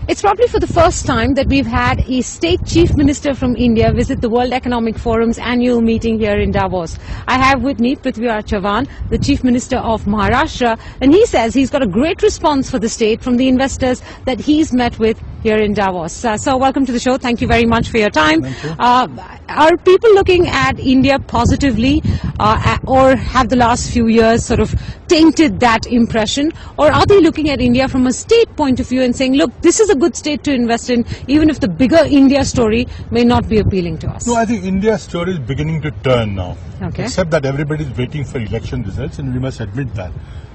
It's probably for the first time that we've had a state chief minister from India visit the World Economic Forum's annual meeting here in Davos. I have with me Prithviraj Chavan, the chief minister of Maharashtra, and he says he's got a great response for the state from the investors that he's met with here in Davos. So welcome to the show. Thank you very much for your time. Thank you. Are people looking at India positively or have the last few years sort of tainted that impression? Or are they looking at India from a state point of view and saying, look, this is a good state to invest in, even if the bigger India story may not be appealing to us? No, I think India's story is beginning to turn now. Okay. Except that everybody is waiting for election results, and we must admit that.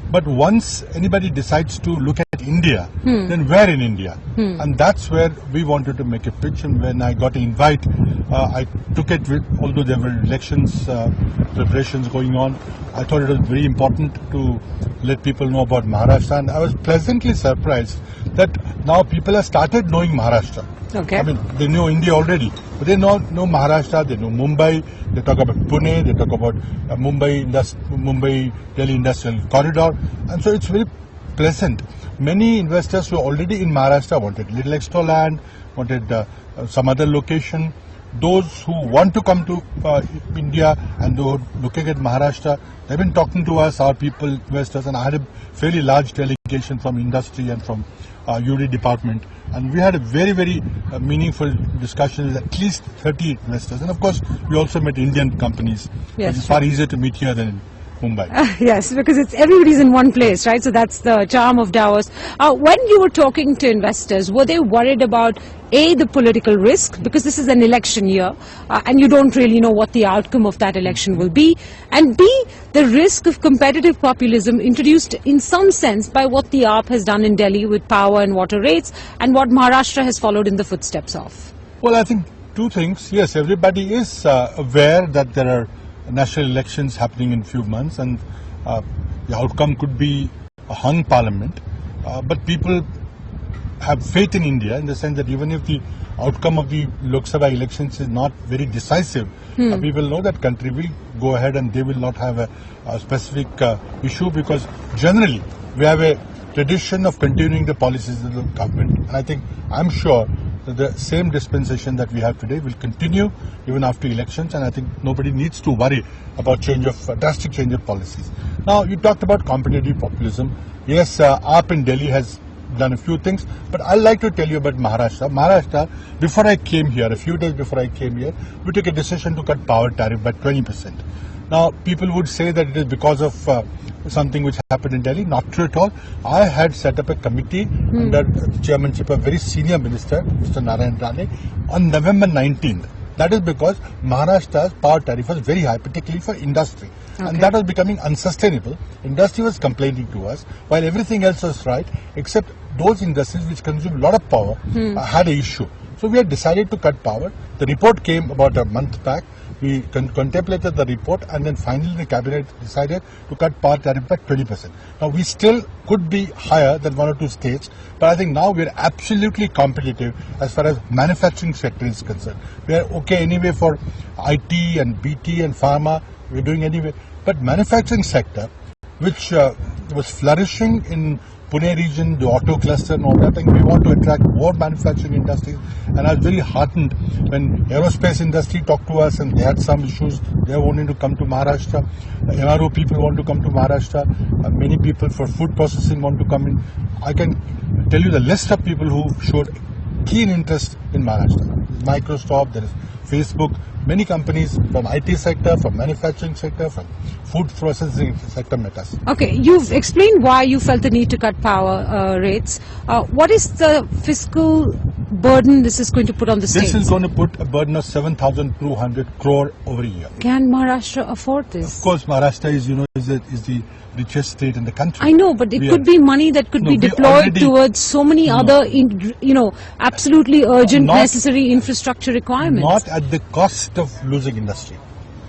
But once anybody decides to look at India, then we're in India. And that's where we wanted to make a pitch. And when I got an invite, I took it with, although there were elections preparations going on, I thought it was very important to let people know about Maharashtra. And I was pleasantly surprised that now people have started knowing Maharashtra. Okay. I mean, they know India already, but they know Maharashtra, they know Mumbai, they talk about Pune, they talk about Mumbai-Delhi Industrial Corridor, and so it's very pleasant. Many investors who are already in Maharashtra wanted little extra land, wanted some other location. Those who want to come to India and who are looking at Maharashtra, they've been talking to us, our people, investors, and I had a fairly large delegation from industry and from UD department, and we had a very, very meaningful discussion with at least 30 investors. And of course, we also met Indian companies. Yes, it's far easier to meet here than in Mumbai. Yes, because everybody's in one place, right? So that's the charm of Davos. When you were talking to investors, were they worried about A, the political risk, because this is an election year and you don't really know what the outcome of that election will be, and B, the risk of competitive populism introduced in some sense by what the AAP has done in Delhi with power and water rates and what Maharashtra has followed in the footsteps of? Well, I think two things. Yes, everybody is aware that there are national elections happening in few months, and the outcome could be a hung parliament, but people have faith in India in the sense that even if the outcome of the Lok Sabha elections is not very decisive, people know that country will go ahead and they will not have a specific issue, because generally we have a tradition of continuing the policies of the government, and I'm sure that the same dispensation that we have today will continue even after elections, and I think nobody needs to worry about drastic change of policies. Now, you talked about competitive populism. Yes, AAP in Delhi has done a few things, but I'd like to tell you about Maharashtra. Maharashtra, before I came here, a few days before I came here, we took a decision to cut power tariff by 20%. Now, people would say that it is because of something which happened in Delhi. Not true at all. I had set up a committee under the chairmanship of a very senior minister, Mr. Narayan Rane, on November 19th. That is because Maharashtra's power tariff was very high, particularly for industry. Okay. And that was becoming unsustainable. Industry was complaining to us, while everything else was right, except those industries which consume a lot of power had an issue. So we had decided to cut power. The report came about a month back. We contemplated the report, and then finally the cabinet decided to cut power tariff by 20%. Now, we still could be higher than one or two states, but I think now we are absolutely competitive as far as manufacturing sector is concerned. We are okay anyway for IT and BT and pharma. We are doing anyway. But manufacturing sector, which was flourishing in Pune region, the auto cluster and all that, I think we want to attract more manufacturing industries. And I was very heartened when aerospace industry talked to us and they had some issues. They wanted to come to Maharashtra. MRO people want to come to Maharashtra. Many people for food processing want to come in. I can tell you the list of people who showed keen interest in Maharashtra. Microsoft, there is Facebook, many companies from IT sector, from manufacturing sector, from food processing sector met us. Okay, you've explained why you felt the need to cut power rates. What is the fiscal burden this is going to put on the states? This is going to put a burden of 7,200 crore over a year. Can Maharashtra afford this? Of course, Maharashtra is the richest state in the country. I know, but it could be money that could be deployed towards so many other, absolutely urgent, necessary infrastructure requirements. Not at the cost of losing industry.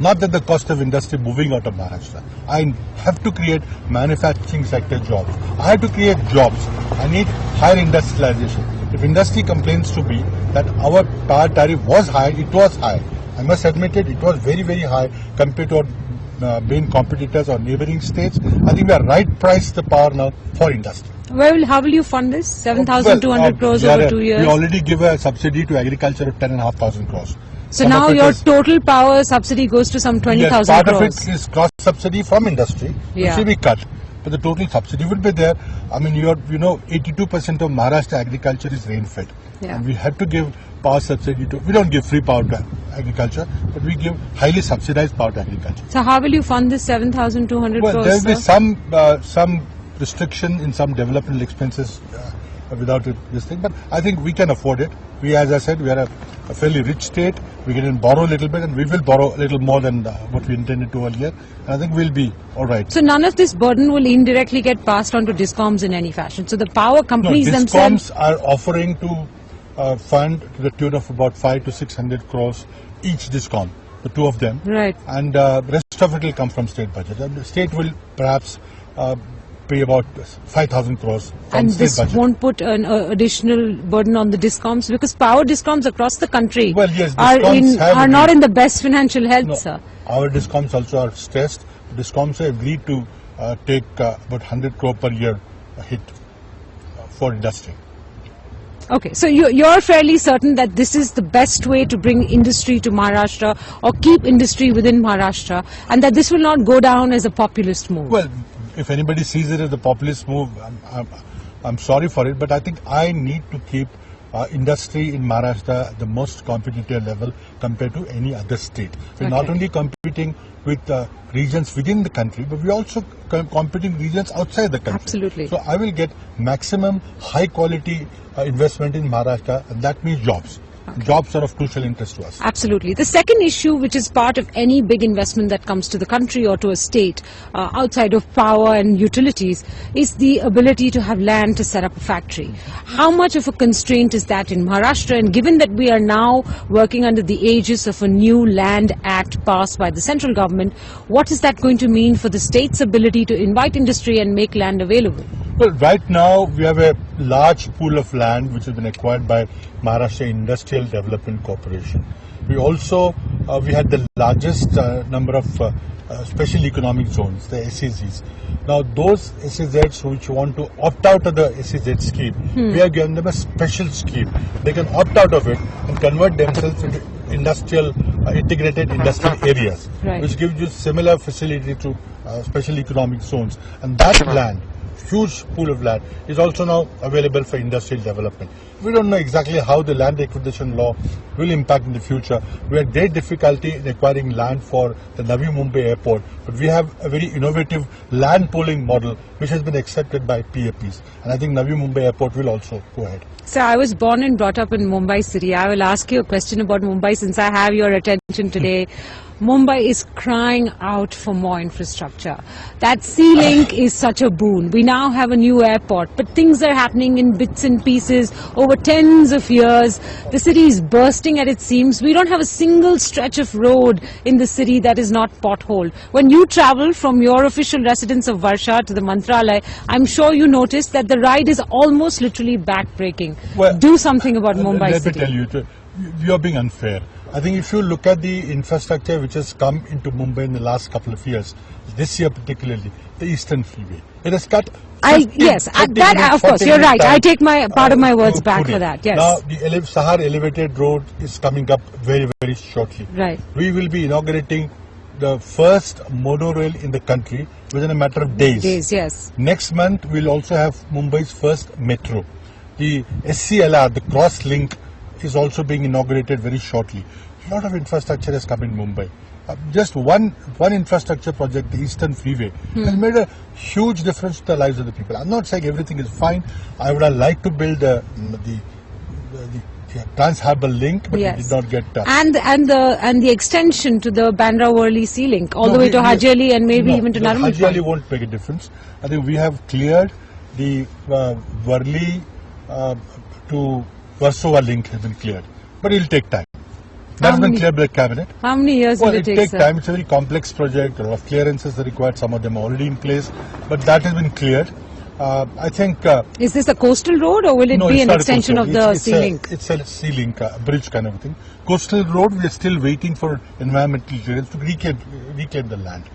Not at the cost of industry moving out of Maharashtra. I have to create manufacturing sector jobs. I have to create jobs. I need higher industrialization. If industry complains to me that our power tariff was high, it was high. I must admit it was very, very high compared to our main competitors or neighboring states. I think we are right priced the power now for industry. How will you fund this? 7,200 crores over 2 years. We already give a subsidy to agriculture of 10,500 crores. So now your total power subsidy goes to some 20,000 crores. Part of it is cross subsidy from industry, which will be cut. But the total subsidy will be there. I mean, 82% of Maharashtra agriculture is rain-fed. And we have to give power subsidy to, we don't give free power to agriculture, but we give highly subsidized power to agriculture. So how will you fund this 7,200 crores? Well, there will be some restriction in some developmental expenses without this thing, but I think we can afford it. We, as I said, we are a fairly rich state. We can borrow a little bit, and we will borrow a little more than what we intended to earlier. And I think we'll be all right. So none of this burden will indirectly get passed on to DISCOMs in any fashion. So the power companies themselves are offering to fund to the tune of about 500 to 600 crores each DISCOM, the two of them. Right. And rest of it will come from state budget. And the state will perhaps pay about 5,000 crores from and state this budget. Won't put an additional burden on the DISCOMs, because power DISCOMs across the country are not in the best financial health, sir. Our DISCOMs also are stressed. DISCOMs have agreed to take about 100 crore per year hit for industry. Okay, so you're fairly certain that this is the best way to bring industry to Maharashtra or keep industry within Maharashtra, and that this will not go down as a populist move? Well, if anybody sees it as a populist move, I'm sorry for it, but I think I need to keep industry in Maharashtra at the most competitive level compared to any other state. We're not only competing with regions within the country, but we're also competing regions outside the country. Absolutely. So I will get maximum high quality investment in Maharashtra, and that means jobs. Jobs are of crucial interest to us. Absolutely. The second issue, which is part of any big investment that comes to the country or to a state outside of power and utilities, is the ability to have land to set up a factory. How much of a constraint is that in Maharashtra? And given that we are now working under the aegis of a new land act passed by the central government, what is that going to mean for the state's ability to invite industry and make land available? Well, right now we have a large pool of land which has been acquired by Maharashtra Industrial Development Corporation. We also we had the largest number of special economic zones, the SEZs. Now those SEZs which want to opt out of the SEZ scheme, we have given them a special scheme. They can opt out of it and convert themselves into industrial integrated industrial areas, which gives you similar facility to special economic zones. And that land, huge pool of land, is also now available for industrial development. We don't know exactly how the land acquisition law will impact in the future. We had great difficulty in acquiring land for the Navi Mumbai airport, but we have a very innovative land pooling model which has been accepted by PAPs, and I think Navi Mumbai airport will also go ahead. So I was born and brought up in Mumbai city. I will ask you a question about Mumbai since I have your attention today. Mumbai is crying out for more infrastructure. That sea link is such a boon. We now have a new airport, but things are happening in bits and pieces over tens of years. The city is bursting at its seams. We don't have a single stretch of road in the city that is not potholed. When you travel from your official residence of Varsha to the Mantralaya, I'm sure you noticed that the ride is almost literally back-breaking. Well, do something about Mumbai city. Let me tell you, you are being unfair. I think if you look at the infrastructure which has come into Mumbai in the last couple of years, this year particularly, the Eastern Freeway, it has cut. Of course, you're right. I take my part of my words back for that. Yes. Now the Sahar elevated road is coming up very, very shortly. Right. We will be inaugurating the first monorail in the country within a matter of days. Yes. Next month we'll also have Mumbai's first metro. The SCLR, the cross link, is also being inaugurated very shortly. A lot of infrastructure has come in Mumbai. Just one infrastructure project, the Eastern Freeway, has made a huge difference to the lives of the people. I'm not saying everything is fine. I would have liked to build the Trans-Harbour link, but we did not get and the extension to the Bandra-Worli Sea Link all the way to Hajeli and maybe even to Narmal. Hajeli won't make a difference. I think we have cleared the Worli to Versova link has been cleared, but it will take time. That has been cleared by the cabinet. How many years will it take? It will take time. It's a very complex project. A lot of clearances are required. Some of them are already in place, but that has been cleared. I think. Is this a coastal road or will it be an extension of the sea link? It's a sea link, bridge kind of thing. Coastal road, we are still waiting for environmental clearance to reclaim the land.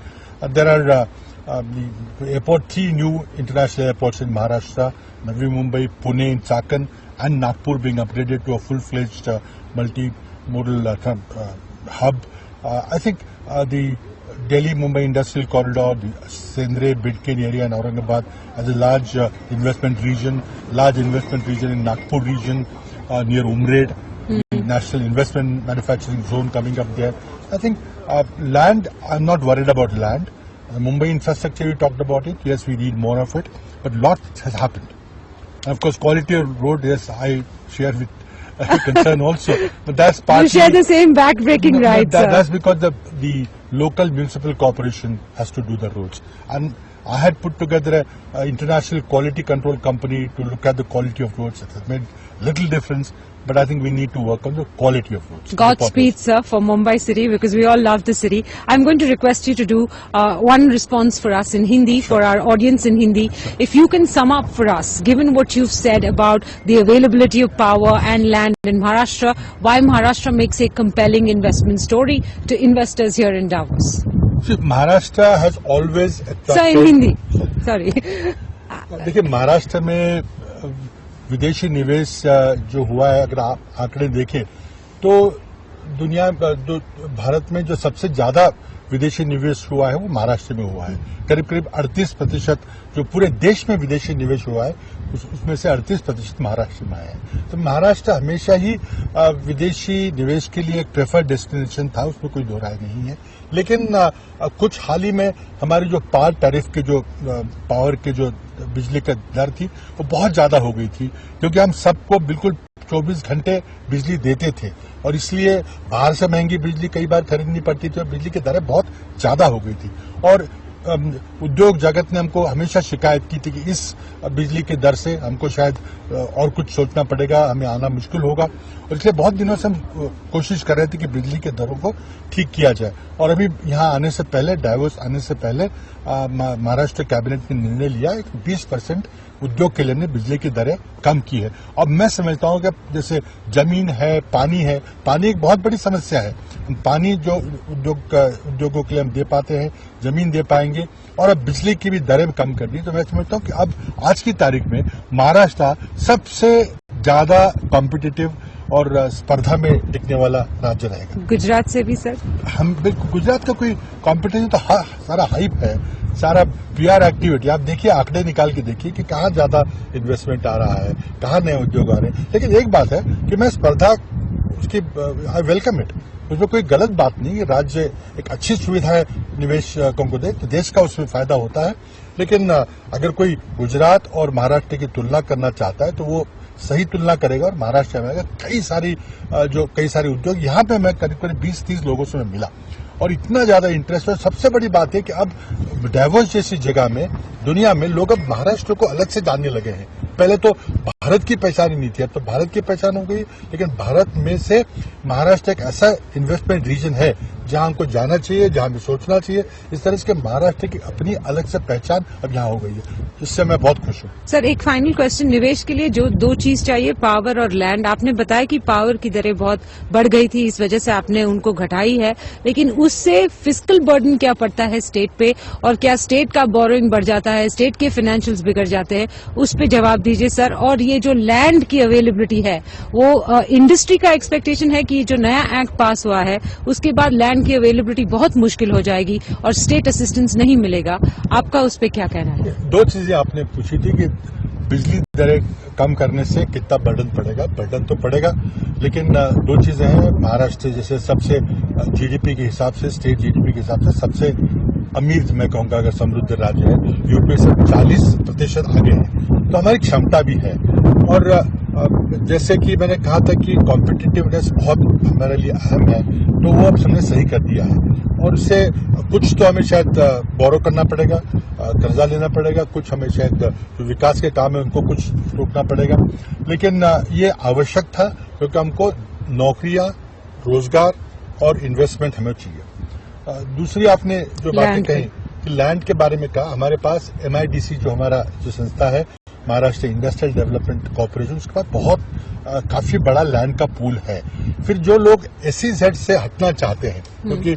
There are the airport, 3 new international airports in Maharashtra, Navi Mumbai, Pune, Chakan, and Nagpur being upgraded to a full-fledged multi-modal hub. I think the Delhi-Mumbai Industrial Corridor, the Sendre, Bidkin area in Aurangabad as a large investment region in Nagpur region near Umred, the National Investment Manufacturing Zone coming up there. I think land, I'm not worried about land. Mumbai infrastructure, we talked about it. Yes, we need more of it, but lots has happened. And of course, quality of road, yes, I share with concern also. But that's partly... You share the same back-breaking rights, sir. That's because the local municipal corporation has to do the roads. And I had put together an international quality control company to look at the quality of roads. It has made little difference, but I think we need to work on the quality of roads. Godspeed, sir, for Mumbai city, because we all love the city. I'm going to request you to do one response for us in Hindi, for our audience in Hindi. If you can sum up for us, given what you've said about the availability of power and land in Maharashtra, why Maharashtra makes a compelling investment story to investors here in Davos. See, Maharashtra has always attracted... Sir, in Hindi. Sorry. देखिए, महाराष्ट्र में विदेशी निवेश जो हुआ है, अगर आप आंकड़े देखें तो भारत में जो सबसे ज्यादा विदेशी निवेश हुआ है वो महाराष्ट्र में हुआ है. करीब करीब 38% जो पूरे देश में विदेशी निवेश हुआ है उसमें से 38% महाराष्ट्र में आया है. तो महाराष्ट्र हमेशा ही विदेशी निवेश के लिए एक प्रेफर्ड डेस्टिनेशन था, उसमें कोई दो राय नहीं है. लेकिन कुछ हाल ही में हमारी जो टैरिफ के जो पावर के जो बिजली का दर थी वो बहुत ज्यादा हो गई थी, क्योंकि हम सबको बिल्कुल 24 घंटे बिजली देते थे और इसलिए बाहर से महंगी बिजली कई बार खरीदनी पड़ती थी और बिजली की दरें बहुत ज्यादा हो गई थी. और उद्योग जगत ने हमको हमेशा शिकायत की थी कि इस बिजली की दर से हमको शायद और कुछ सोचना पड़ेगा, हमें आना मुश्किल होगा. और इसलिए बहुत दिनों से हम कोशिश कर रहे थे कि बिजली के दरों को ठीक किया जाए. और अभी यहाँ आने से पहले, डाइवोर्स आने से पहले महाराष्ट्र कैबिनेट ने निर्णय लिया 20% उद्योग के लिए ने बिजली की दरें कम की है. और मैं समझता हूँ कि जैसे जमीन है, पानी एक बहुत बड़ी समस्या है. पानी जो उद्योगों के लिए हम दे पाते हैं, जमीन दे पाएंगे, और अब बिजली की भी दरें कम कर दी. तो मैं समझता हूँ कि अब आज की तारीख में महाराष्ट्र सबसे ज्यादा कॉम्पिटिटिव और स्पर्धा में टिकने वाला राज्य रहेगा. गुजरात से भी सर? हम बिल्कुल, गुजरात का कोई कॉम्पिटिशन तो सारा हाइप है, सारा पीआर एक्टिविटी. आप देखिए, आंकड़े निकाल के देखिए कि कहाँ ज्यादा इन्वेस्टमेंट आ रहा है, कहाँ नए उद्योग आ रहे हैं. लेकिन एक बात है कि मैं स्पर्धा उसकी आई वेलकम इट, उसमें कोई गलत बात नहीं. ये राज्य एक अच्छी सुविधा है निवेशकों को दे तो देश का उसमें फायदा होता है. लेकिन अगर कोई गुजरात और महाराष्ट्र की तुलना करना चाहता है तो वो सही तुलना करेगा. और महाराष्ट्र में कई सारे उद्योग, यहाँ पे मैं करीब 20-30 लोगों से मैं मिला और इतना ज्यादा इंटरेस्ट है. सबसे बड़ी बात है कि अब डाइवोर्स जैसी जगह में, दुनिया में लोग अब महाराष्ट्र को अलग से जानने लगे हैं. पहले तो भारत की पहचान ही नहीं थी, अब तो भारत की पहचान हो गई. लेकिन भारत में से महाराष्ट्र एक ऐसा इन्वेस्टमेंट रीजन है जहां हमको जाना चाहिए, जहां हमें सोचना चाहिए. इस तरह से महाराष्ट्र की अपनी अलग से पहचान अब यहाँ हो गई है, जिससे मैं बहुत खुश हूँ. सर, एक फाइनल क्वेश्चन. निवेश के लिए जो 2 चीज चाहिए, पावर और लैंड. आपने बताया कि पावर की दरें बहुत बढ़ गई थी, इस वजह से आपने उनको घटाई है, लेकिन उससे फिस्कल बर्डन क्या पड़ता है स्टेट पे, और क्या स्टेट का बोरोइंग बढ़ जाता है, स्टेट के फाइनेंशियल्स बिगड़ जाते हैं? उस पर जवाब दीजिए सर. और ये जो लैंड की अवेलेबिलिटी है, वो इंडस्ट्री का एक्सपेक्टेशन है कि जो नया एक्ट पास हुआ है उसके बाद लैंड की अवेलेबिलिटी बहुत मुश्किल हो जाएगी और स्टेट असिस्टेंस नहीं मिलेगा. आपका उस पर क्या कहना है? 2 चीजें आपने पूछी थी कि बिजली दरें कम करने से कितना बर्डन पड़ेगा. बर्डन तो पड़ेगा, लेकिन 2 चीजें हैं. महाराष्ट्र जैसे सबसे जीडीपी के हिसाब से, स्टेट जीडीपी के हिसाब से सबसे अमीर, मैं कहूँगा अगर समृद्ध राज्य है, यूपी से 40% आगे है. तो हमारी क्षमता भी है. और जैसे कि मैंने कहा था कि कॉम्पिटिटिवनेस बहुत हमारे लिए अहम है, तो वो अब हमने सही कर दिया है. और उससे कुछ तो हमें शायद बोरो करना पड़ेगा, कर्जा लेना पड़ेगा, कुछ हमें शायद जो विकास के काम है उनको कुछ रोकना पड़ेगा. लेकिन ये आवश्यक था, क्योंकि हमको नौकरियां, रोजगार और इन्वेस्टमेंट हमें चाहिए. दूसरी आपने जो बातें कही कि लैंड के बारे में कहा, हमारे पास MIDC जो हमारा जो संस्था है महाराष्ट्र इंडस्ट्रियल डेवलपमेंट कॉर्पोरेशन, उसके बाद बहुत काफी बड़ा लैंड का पूल है। फिर जो लोग SEZ से हटना चाहते हैं, क्योंकि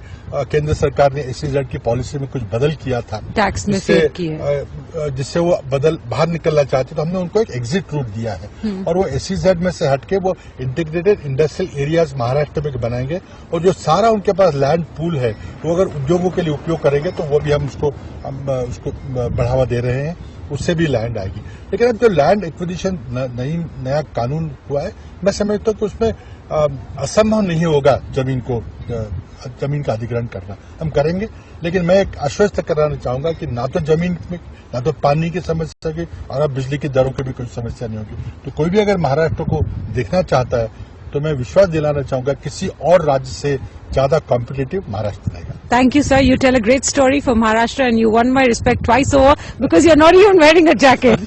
केंद्र सरकार ने SEZ की पॉलिसी में कुछ बदल किया था, टैक्स में सेव किया, जिससे वो बाहर निकलना चाहते, तो हमने उनको एक एग्जिट रूट दिया है और वो SEZ में से हटके वो इंटीग्रेटेड इंडस्ट्रियल एरियाज महाराष्ट्र में बनाएंगे और जो सारा उनके पास लैंड पूल है वो अगर उद्योगों के लिए उपयोग करेंगे तो वो भी हम उसको बढ़ावा दे रहे हैं, उससे भी लैंड आएगी। लेकिन अब जो लैंड एक्विजिशन नया कानून हुआ है, मैं समझता हूँ कि उसमें असंभव नहीं होगा जमीन का अधिग्रहण करना, हम करेंगे। लेकिन मैं एक आश्वस्त कराना चाहूंगा कि ना तो जमीन में, ना तो पानी की समस्या की और अब बिजली की दरों की भी कोई समस्या नहीं होगी। तो कोई भी अगर महाराष्ट्र को देखना चाहता है तो मैं विश्वास दिलाना चाहूंगा किसी और राज्य से ज्यादा कॉम्पिटिटिव महाराष्ट्र रहेगा। Thank you, sir. You tell a great story for Maharashtra and you won my respect twice over because you're not even wearing a jacket.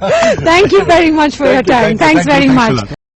Thank you very much for your time. Thanks very much.